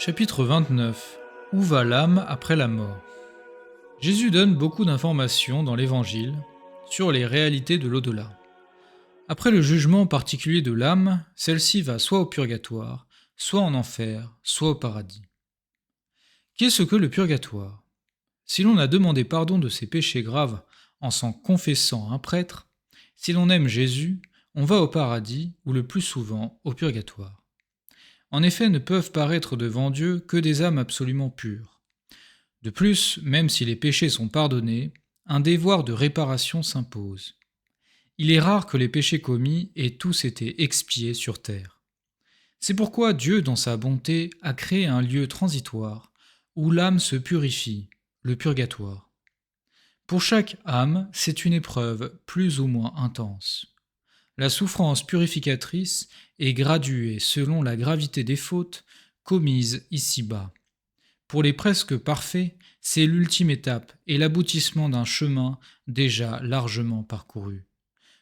Chapitre 29. Où va l'âme après la mort? Jésus donne beaucoup d'informations dans l'Évangile sur les réalités de l'au-delà. Après le jugement particulier de l'âme, celle-ci va soit au purgatoire, soit en enfer, soit au paradis. Qu'est-ce que le purgatoire? Si l'on a demandé pardon de ses péchés graves en s'en confessant à un prêtre, si l'on aime Jésus, on va au paradis ou le plus souvent au purgatoire. En effet, ne peuvent paraître devant Dieu que des âmes absolument pures. De plus, même si les péchés sont pardonnés, un devoir de réparation s'impose. Il est rare que les péchés commis aient tous été expiés sur terre. C'est pourquoi Dieu, dans sa bonté, a créé un lieu transitoire où l'âme se purifie, le purgatoire. Pour chaque âme, c'est une épreuve plus ou moins intense. La souffrance purificatrice est graduée selon la gravité des fautes commises ici-bas. Pour les presque parfaits, c'est l'ultime étape et l'aboutissement d'un chemin déjà largement parcouru.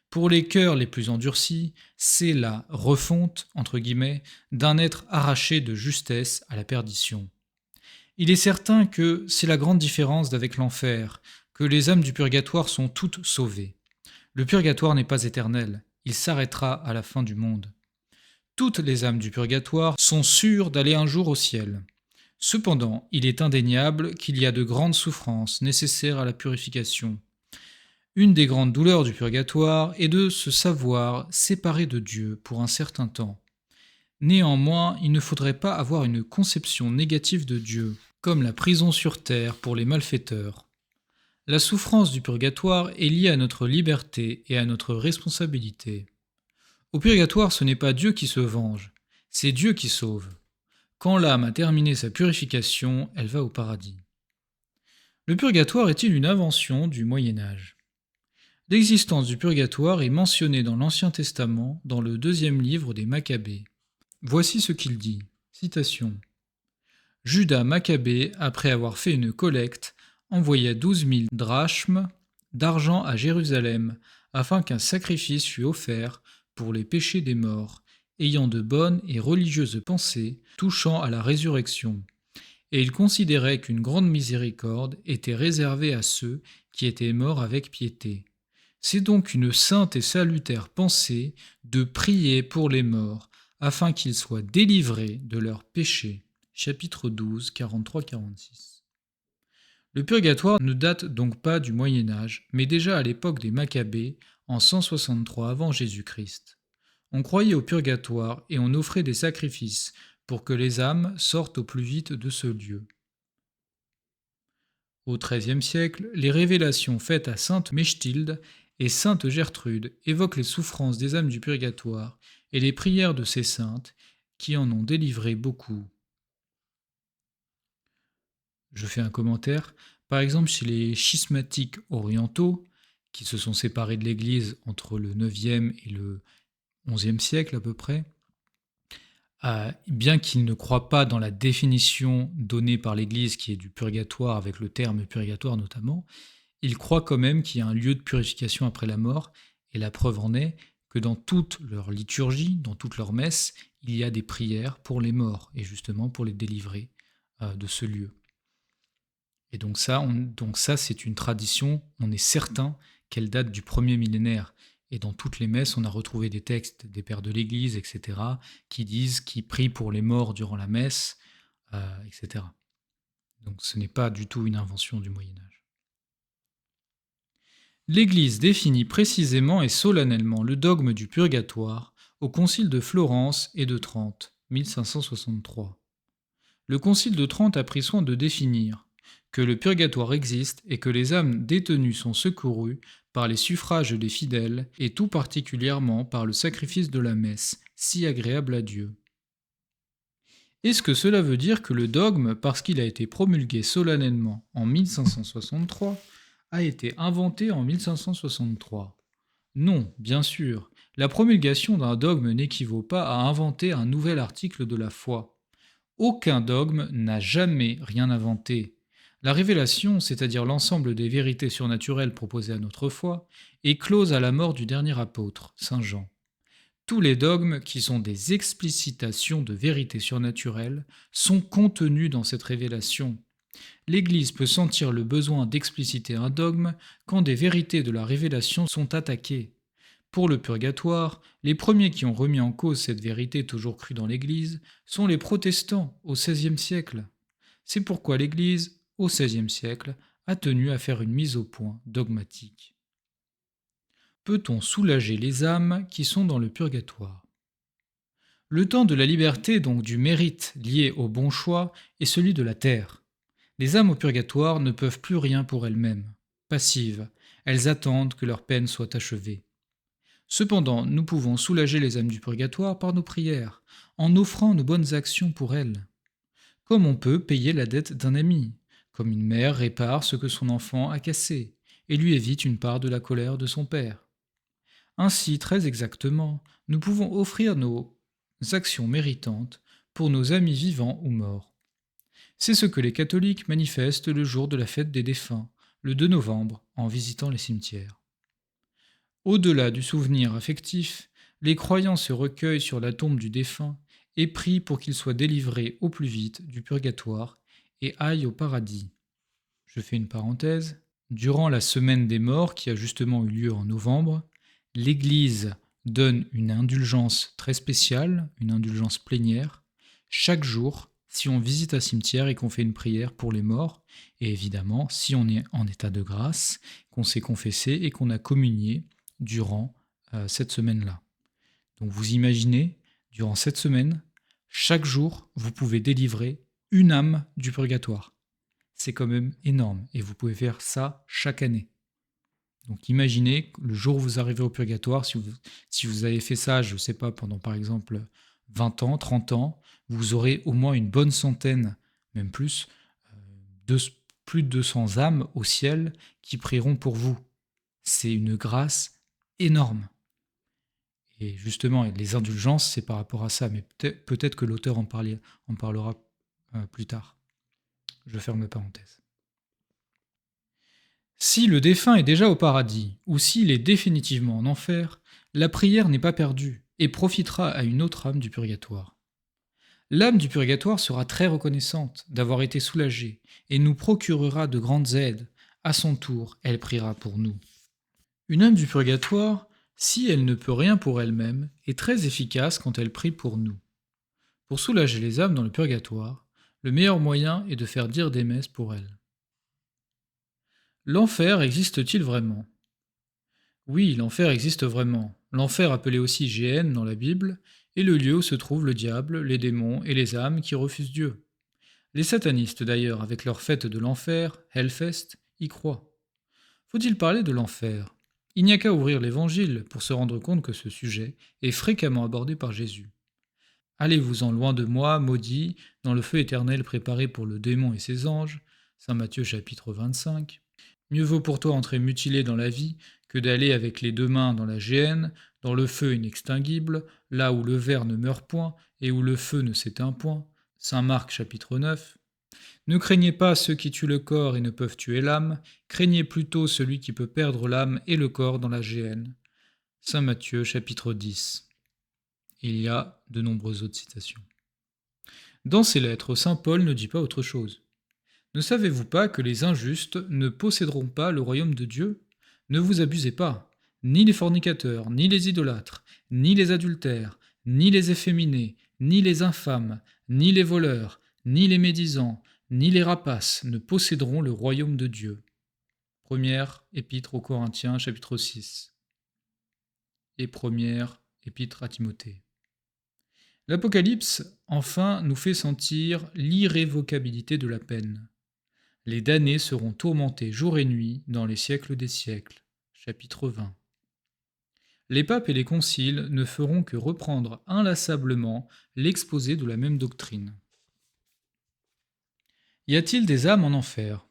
Pour les cœurs les plus endurcis, c'est la refonte, entre guillemets, d'un être arraché de justesse à la perdition. Il est certain que c'est la grande différence d'avec l'enfer, que les âmes du purgatoire sont toutes sauvées. Le purgatoire n'est pas éternel, il s'arrêtera à la fin du monde. Toutes les âmes du purgatoire sont sûres d'aller un jour au ciel. Cependant, il est indéniable qu'il y a de grandes souffrances nécessaires à la purification. Une des grandes douleurs du purgatoire est de se savoir séparé de Dieu pour un certain temps. Néanmoins, il ne faudrait pas avoir une conception négative de Dieu, comme la prison sur terre pour les malfaiteurs. La souffrance du purgatoire est liée à notre liberté et à notre responsabilité. Au purgatoire, ce n'est pas Dieu qui se venge, c'est Dieu qui sauve. Quand l'âme a terminé sa purification, elle va au paradis. Le purgatoire est-il une invention du Moyen Âge? L'existence du purgatoire est mentionnée dans l'Ancien Testament, dans le 2e livre des Maccabées. Voici ce qu'il dit. Citation. Judas Maccabée, après avoir fait une collecte, envoya 12 000 drachmes d'argent à Jérusalem, afin qu'un sacrifice fût offert pour les péchés des morts, ayant de bonnes et religieuses pensées touchant à la résurrection. Et il considérait qu'une grande miséricorde était réservée à ceux qui étaient morts avec piété. C'est donc une sainte et salutaire pensée de prier pour les morts, afin qu'ils soient délivrés de leurs péchés. Chapitre 12, 43-46. Le purgatoire ne date donc pas du Moyen Âge, mais déjà à l'époque des Maccabées, en 163 avant Jésus-Christ. On croyait au purgatoire et on offrait des sacrifices pour que les âmes sortent au plus vite de ce lieu. Au XIIIe siècle, les révélations faites à sainte Mechtilde et sainte Gertrude évoquent les souffrances des âmes du purgatoire et les prières de ces saintes qui en ont délivré beaucoup. Je fais un commentaire. Par exemple, chez les schismatiques orientaux, qui se sont séparés de l'Église entre le IXe et le XIe siècle à peu près, bien qu'ils ne croient pas dans la définition donnée par l'Église qui est du purgatoire, avec le terme purgatoire notamment, ils croient quand même qu'il y a un lieu de purification après la mort, et la preuve en est que dans toute leur liturgie, dans toutes leurs messes, il y a des prières pour les morts, et justement pour les délivrer de ce lieu. Et donc ça, c'est une tradition, on est certain qu'elle date du premier millénaire. Et dans toutes les messes, on a retrouvé des textes des pères de l'Église, etc., qui prient pour les morts durant la messe, etc. Donc ce n'est pas du tout une invention du Moyen Âge. L'Église définit précisément et solennellement le dogme du purgatoire au Concile de Florence et de Trente, 1563. Le Concile de Trente a pris soin de définir que le purgatoire existe et que les âmes détenues sont secourues par les suffrages des fidèles et tout particulièrement par le sacrifice de la messe, si agréable à Dieu. Est-ce que cela veut dire que le dogme, parce qu'il a été promulgué solennellement en 1563, a été inventé en 1563? Non, bien sûr. La promulgation d'un dogme n'équivaut pas à inventer un nouvel article de la foi. Aucun dogme n'a jamais rien inventé. La révélation, c'est-à-dire l'ensemble des vérités surnaturelles proposées à notre foi, est close à la mort du dernier apôtre, Saint Jean. Tous les dogmes, qui sont des explicitations de vérités surnaturelles, sont contenus dans cette révélation. L'Église peut sentir le besoin d'expliciter un dogme quand des vérités de la révélation sont attaquées. Pour le purgatoire, les premiers qui ont remis en cause cette vérité toujours crue dans l'Église sont les protestants au XVIe siècle. C'est pourquoi l'Église, au XVIe siècle, a tenu à faire une mise au point dogmatique. Peut-on soulager les âmes qui sont dans le purgatoire? Le temps de la liberté, donc du mérite lié au bon choix, est celui de la terre. Les âmes au purgatoire ne peuvent plus rien pour elles-mêmes. Passives, elles attendent que leur peine soit achevée. Cependant, nous pouvons soulager les âmes du purgatoire par nos prières, en offrant nos bonnes actions pour elles. Comme on peut payer la dette d'un ami, comme une mère répare ce que son enfant a cassé, et lui évite une part de la colère de son père. Ainsi, très exactement, nous pouvons offrir nos actions méritantes pour nos amis vivants ou morts. C'est ce que les catholiques manifestent le jour de la fête des défunts, le 2 novembre, en visitant les cimetières. Au-delà du souvenir affectif, les croyants se recueillent sur la tombe du défunt et prient pour qu'il soit délivré au plus vite du purgatoire et aille au paradis. Je fais une parenthèse. Durant la semaine des morts qui a justement eu lieu en novembre, l'Église donne une indulgence très spéciale, une indulgence plénière, chaque jour si on visite un cimetière et qu'on fait une prière pour les morts, et évidemment si on est en état de grâce, qu'on s'est confessé et qu'on a communié durant cette semaine-là. Donc vous imaginez, durant cette semaine, chaque jour, vous pouvez délivrer une âme du purgatoire. C'est quand même énorme, et vous pouvez faire ça chaque année. Donc imaginez, le jour où vous arrivez au purgatoire, si vous avez fait ça, je ne sais pas, pendant par exemple 20 ans, 30 ans, vous aurez au moins une bonne centaine, même plus, plus de 200 âmes au ciel qui prieront pour vous. C'est une grâce énorme. Et justement, les indulgences, c'est par rapport à ça, mais peut-être que l'auteur en parlera plus tard. Je ferme la parenthèse. Si le défunt est déjà au paradis, ou s'il est définitivement en enfer, la prière n'est pas perdue et profitera à une autre âme du purgatoire. L'âme du purgatoire sera très reconnaissante d'avoir été soulagée et nous procurera de grandes aides. À son tour, elle priera pour nous. Une âme du purgatoire, si elle ne peut rien pour elle-même, est très efficace quand elle prie pour nous. Pour soulager les âmes dans le purgatoire, le meilleur moyen est de faire dire des messes pour elles. L'enfer existe-t-il vraiment? Oui, l'enfer existe vraiment. L'enfer, appelé aussi Géhenne dans la Bible, est le lieu où se trouvent le diable, les démons et les âmes qui refusent Dieu. Les satanistes d'ailleurs, avec leur fête de l'enfer, Hellfest, y croient. Faut-il parler de l'enfer? Il n'y a qu'à ouvrir l'Évangile pour se rendre compte que ce sujet est fréquemment abordé par Jésus. Allez-vous-en loin de moi, maudits, dans le feu éternel préparé pour le démon et ses anges. Saint Matthieu chapitre 25. Mieux vaut pour toi entrer mutilé dans la vie que d'aller avec les deux mains dans la géhenne, dans le feu inextinguible, là où le ver ne meurt point et où le feu ne s'éteint point. Saint Marc chapitre 9. Ne craignez pas ceux qui tuent le corps et ne peuvent tuer l'âme, craignez plutôt celui qui peut perdre l'âme et le corps dans la géhenne. Saint Matthieu chapitre 10. Il y a de nombreuses autres citations. Dans ses lettres, saint Paul ne dit pas autre chose. Ne savez-vous pas que les injustes ne posséderont pas le royaume de Dieu? Ne vous abusez pas, ni les fornicateurs, ni les idolâtres, ni les adultères, ni les efféminés, ni les infâmes, ni les voleurs, ni les médisants, ni les rapaces ne posséderont le royaume de Dieu. Première épître aux Corinthiens, chapitre 6. Et première épître à Timothée. L'Apocalypse, enfin, nous fait sentir l'irrévocabilité de la peine. Les damnés seront tourmentés jour et nuit dans les siècles des siècles. Chapitre 20. Les papes et les conciles ne feront que reprendre inlassablement l'exposé de la même doctrine. Y a-t-il des âmes en enfer?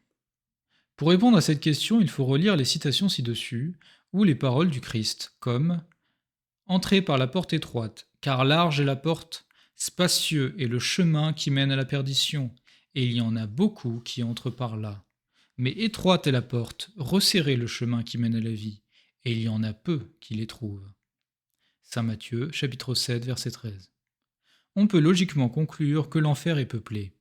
Pour répondre à cette question, il faut relire les citations ci-dessus, ou les paroles du Christ, comme « Entrez par la porte étroite, car large est la porte, spacieux est le chemin qui mène à la perdition, et il y en a beaucoup qui entrent par là. Mais étroite est la porte, resserré le chemin qui mène à la vie, et il y en a peu qui les trouvent. » Saint Matthieu, chapitre 7, verset 13. On peut logiquement conclure que l'enfer est peuplé.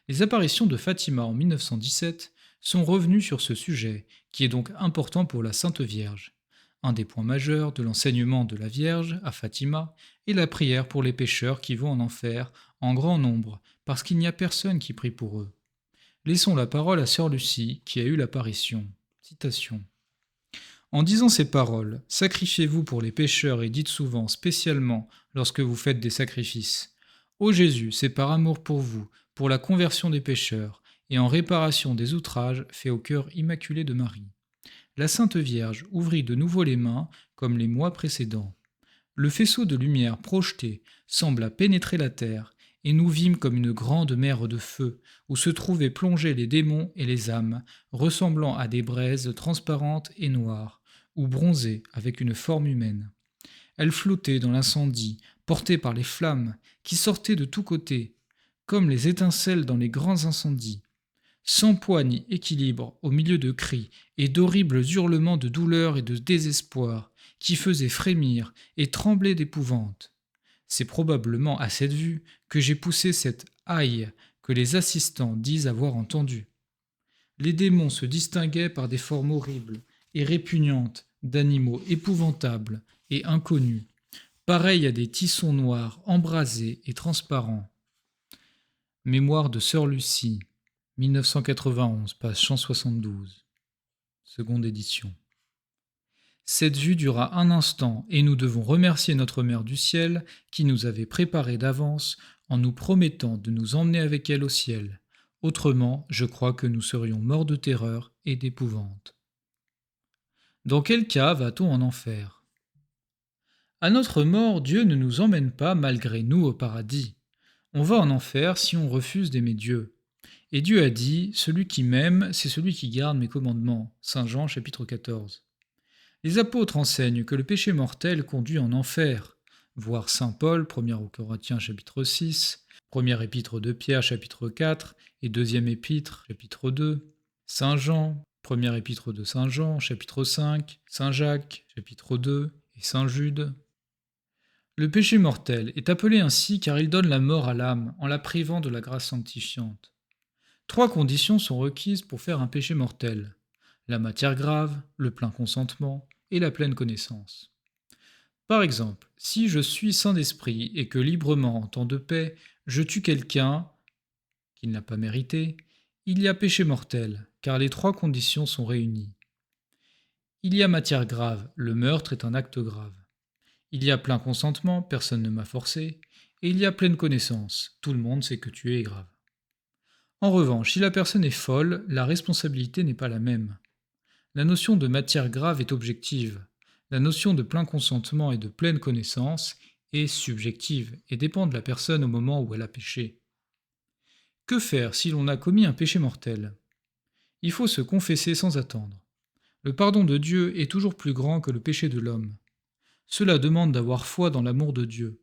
Les apparitions de Fatima en 1917 sont revenues sur ce sujet, qui est donc important pour la Sainte Vierge. Un des points majeurs de l'enseignement de la Vierge à Fatima est la prière pour les pécheurs qui vont en enfer en grand nombre, parce qu'il n'y a personne qui prie pour eux. Laissons la parole à sœur Lucie, qui a eu l'apparition. Citation. En disant ces paroles, sacrifiez-vous pour les pécheurs et dites souvent, spécialement lorsque vous faites des sacrifices. Ô Jésus, c'est par amour pour vous, pour la conversion des pécheurs, et en réparation des outrages faits au cœur immaculé de Marie. La Sainte Vierge ouvrit de nouveau les mains, comme les mois précédents. Le faisceau de lumière projeté sembla pénétrer la terre, et nous vîmes comme une grande mer de feu, où se trouvaient plongés les démons et les âmes, ressemblant à des braises transparentes et noires, ou bronzées avec une forme humaine. Elles flottaient dans l'incendie, portées par les flammes, qui sortaient de tous côtés, comme les étincelles dans les grands incendies. Sans poids ni équilibre, au milieu de cris et d'horribles hurlements de douleur et de désespoir, qui faisaient frémir et trembler d'épouvante. C'est probablement à cette vue que j'ai poussé cette aïe que les assistants disent avoir entendue. Les démons se distinguaient par des formes horribles et répugnantes d'animaux épouvantables et inconnus, pareils à des tissons noirs embrasés et transparents. Mémoire de Sœur Lucie, 1991, page 172, seconde édition. Cette vue dura un instant et nous devons remercier notre Mère du ciel qui nous avait préparé d'avance en nous promettant de nous emmener avec elle au ciel. Autrement, je crois que nous serions morts de terreur et d'épouvante. Dans quel cas va-t-on en enfer ? À notre mort, Dieu ne nous emmène pas malgré nous au paradis. On va en enfer si on refuse d'aimer Dieu. Et Dieu a dit « Celui qui m'aime, c'est celui qui garde mes commandements » Saint Jean chapitre 14. Les apôtres enseignent que le péché mortel conduit en enfer, voir Saint Paul, 1 aux Corinthiens chapitre 6, première épître de Pierre chapitre 4 et deuxième épître chapitre 2, Saint Jean, première épître de Saint Jean chapitre 5, Saint Jacques chapitre 2 et Saint Jude. Le péché mortel est appelé ainsi car il donne la mort à l'âme en la privant de la grâce sanctifiante. 3 conditions sont requises pour faire un péché mortel: la matière grave, le plein consentement et la pleine connaissance. Par exemple, si je suis saint d'esprit et que librement, en temps de paix, je tue quelqu'un qui ne l'a pas mérité, il y a péché mortel, car les 3 conditions sont réunies. Il y a matière grave, le meurtre est un acte grave. Il y a plein consentement, personne ne m'a forcé, et il y a pleine connaissance, tout le monde sait que tuer est grave. En revanche, si la personne est folle, la responsabilité n'est pas la même. La notion de matière grave est objective. La notion de plein consentement et de pleine connaissance est subjective et dépend de la personne au moment où elle a péché. Que faire si l'on a commis un péché mortel ? Il faut se confesser sans attendre. Le pardon de Dieu est toujours plus grand que le péché de l'homme. Cela demande d'avoir foi dans l'amour de Dieu.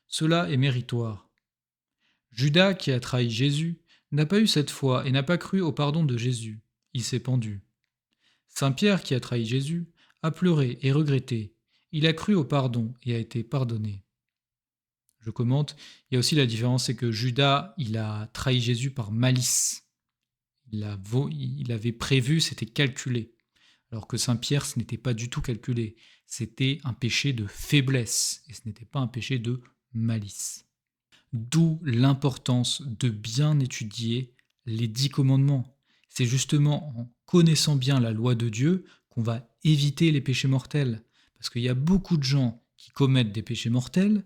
Cela est méritoire. Judas, qui a trahi Jésus, n'a pas eu cette foi et n'a pas cru au pardon de Jésus. Il s'est pendu. Saint Pierre, qui a trahi Jésus, a pleuré et regretté. Il a cru au pardon et a été pardonné. Je commente, il y a aussi la différence, c'est que Judas, il a trahi Jésus par malice. Il avait prévu, c'était calculé. Alors que Saint Pierre, ce n'était pas du tout calculé. C'était un péché de faiblesse et ce n'était pas un péché de malice. D'où l'importance de bien étudier les 10 commandements. C'est justement en connaissant bien la loi de Dieu qu'on va éviter les péchés mortels. Parce qu'il y a beaucoup de gens qui commettent des péchés mortels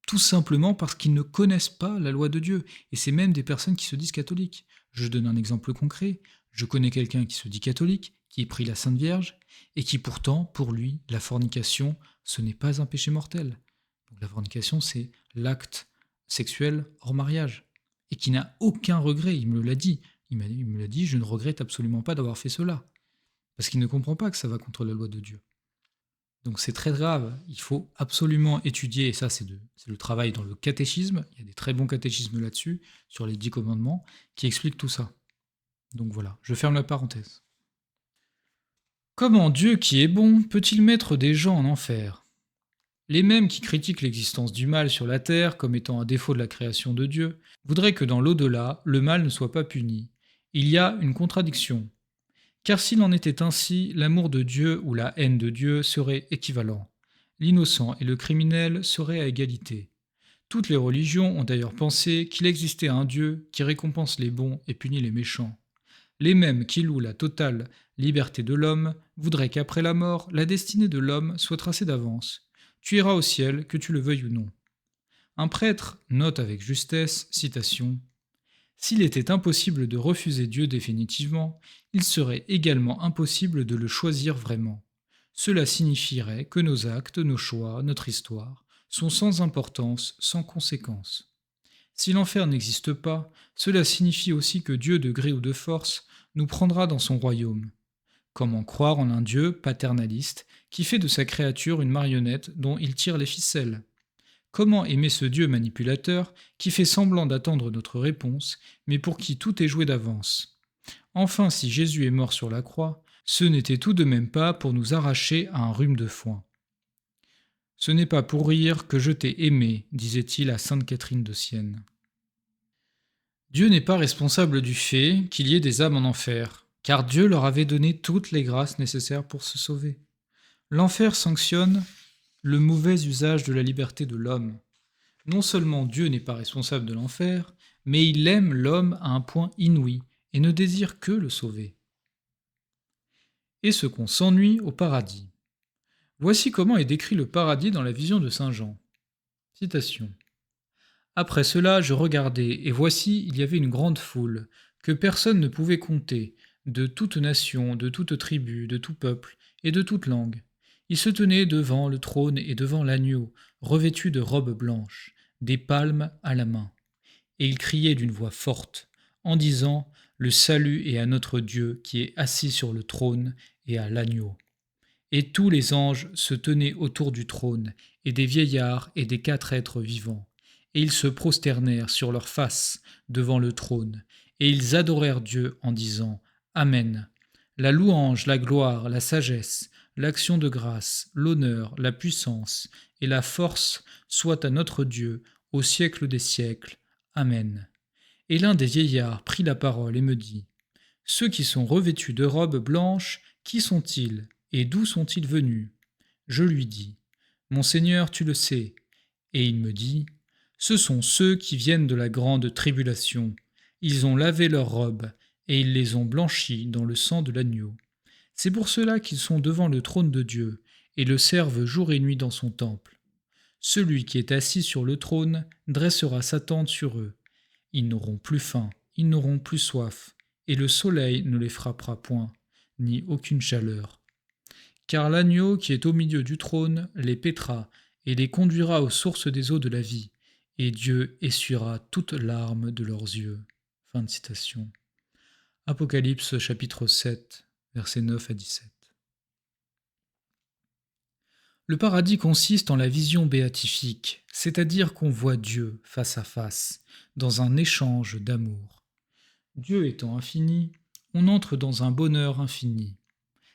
tout simplement parce qu'ils ne connaissent pas la loi de Dieu. Et c'est même des personnes qui se disent catholiques. Je donne un exemple concret. Je connais quelqu'un qui se dit catholique, qui prie la Sainte Vierge, et qui pourtant, pour lui, la fornication, ce n'est pas un péché mortel. Donc la fornication, c'est l'acte sexuel hors mariage, et qui n'a aucun regret, il me l'a dit. Il me l'a dit, je ne regrette absolument pas d'avoir fait cela. Parce qu'il ne comprend pas que ça va contre la loi de Dieu. Donc c'est très grave, il faut absolument étudier, et ça c'est le travail dans le catéchisme, il y a des très bons catéchismes là-dessus, sur les 10 commandements, qui expliquent tout ça. Donc voilà, je ferme la parenthèse. Comment Dieu qui est bon peut-il mettre des gens en enfer ? Les mêmes qui critiquent l'existence du mal sur la terre comme étant un défaut de la création de Dieu voudraient que dans l'au-delà, le mal ne soit pas puni. Il y a une contradiction. Car s'il en était ainsi, l'amour de Dieu ou la haine de Dieu seraient équivalents. L'innocent et le criminel seraient à égalité. Toutes les religions ont d'ailleurs pensé qu'il existait un Dieu qui récompense les bons et punit les méchants. Les mêmes qui louent la totale liberté de l'homme voudraient qu'après la mort, la destinée de l'homme soit tracée d'avance. Tu iras au ciel, que tu le veuilles ou non. Un prêtre note avec justesse, citation, s'il était impossible de refuser Dieu définitivement, il serait également impossible de le choisir vraiment. Cela signifierait que nos actes, nos choix, notre histoire sont sans importance, sans conséquence. Si l'enfer n'existe pas, cela signifie aussi que Dieu, de gré ou de force, nous prendra dans son royaume. Comment croire en un Dieu paternaliste qui fait de sa créature une marionnette dont il tire les ficelles ? Comment aimer ce Dieu manipulateur qui fait semblant d'attendre notre réponse, mais pour qui tout est joué d'avance ? Enfin, si Jésus est mort sur la croix, ce n'était tout de même pas pour nous arracher à un rhume de foin. Ce n'est pas pour rire que je t'ai aimé, disait-il à sainte Catherine de Sienne. Dieu n'est pas responsable du fait qu'il y ait des âmes en enfer, car Dieu leur avait donné toutes les grâces nécessaires pour se sauver. L'enfer sanctionne le mauvais usage de la liberté de l'homme. Non seulement Dieu n'est pas responsable de l'enfer, mais il aime l'homme à un point inouï et ne désire que le sauver. Et ce qu'on s'ennuie au paradis. Voici comment est décrit le paradis dans la vision de saint Jean. Citation. Après cela, je regardai, et voici, il y avait une grande foule, que personne ne pouvait compter, de toute nation, de toute tribu, de tout peuple, et de toute langue. Ils se tenaient devant le trône et devant l'agneau, revêtus de robes blanches, des palmes à la main. Et ils criaient d'une voix forte, en disant « Le salut est à notre Dieu qui est assis sur le trône et à l'agneau ». Et tous les anges se tenaient autour du trône, et des vieillards et des 4 êtres vivants. Et ils se prosternèrent sur leurs faces devant le trône, et ils adorèrent Dieu en disant « Amen ». La louange, la gloire, la sagesse, l'action de grâce, l'honneur, la puissance et la force soient à notre Dieu au siècle des siècles. Amen. Et l'un des vieillards prit la parole et me dit, « Ceux qui sont revêtus de robes blanches, qui sont-ils, et d'où sont-ils venus ?» Je lui dis, « Mon Seigneur, tu le sais. » Et il me dit, « Ce sont ceux qui viennent de la grande tribulation. Ils ont lavé leurs robes, et ils les ont blanchies dans le sang de l'agneau. C'est pour cela qu'ils sont devant le trône de Dieu, et le servent jour et nuit dans son temple. Celui qui est assis sur le trône dressera sa tente sur eux. Ils n'auront plus faim, ils n'auront plus soif, et le soleil ne les frappera point, ni aucune chaleur. Car l'agneau qui est au milieu du trône les paîtra et les conduira aux sources des eaux de la vie, et Dieu essuiera toute larme de leurs yeux. » Fin de citation. Apocalypse chapitre 7, versets 9 à 17. Le paradis consiste en la vision béatifique, c'est-à-dire qu'on voit Dieu face à face, dans un échange d'amour. Dieu étant infini, on entre dans un bonheur infini.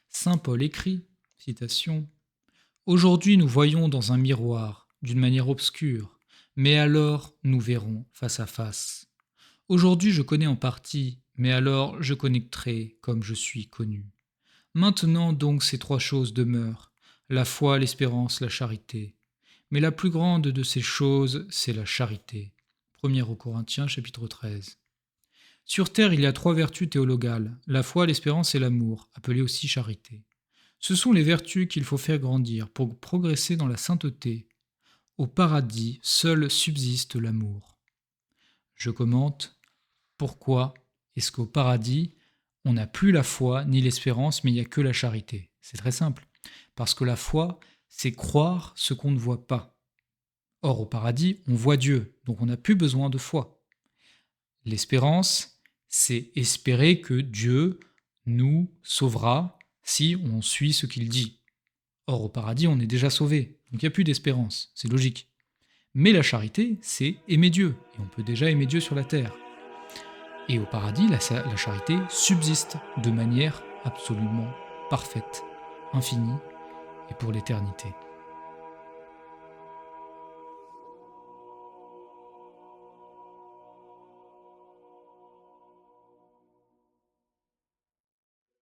Saint Paul écrit, citation, « Aujourd'hui nous voyons dans un miroir, d'une manière obscure, mais alors nous verrons face à face. Aujourd'hui je connais en partie, mais alors je connaîtrai comme je suis connu. Maintenant donc ces 3 choses demeurent, la foi, l'espérance, la charité. Mais la plus grande de ces choses, c'est la charité. » 1 Corinthiens chapitre 13. Sur terre, il y a 3 vertus théologales, la foi, l'espérance et l'amour, appelées aussi charité. Ce sont les vertus qu'il faut faire grandir pour progresser dans la sainteté. Au paradis, seul subsiste l'amour. Je commente, pourquoi est-ce qu'au paradis, on n'a plus la foi ni l'espérance, mais il n'y a que la charité? C'est très simple. Parce que la foi, c'est croire ce qu'on ne voit pas. Or, au paradis, on voit Dieu, donc on n'a plus besoin de foi. L'espérance, c'est espérer que Dieu nous sauvera si on suit ce qu'il dit. Or, au paradis, on est déjà sauvé, donc il n'y a plus d'espérance, c'est logique. Mais la charité, c'est aimer Dieu, et on peut déjà aimer Dieu sur la terre. Et au paradis, la charité subsiste de manière absolument parfaite, infinie, et pour l'éternité.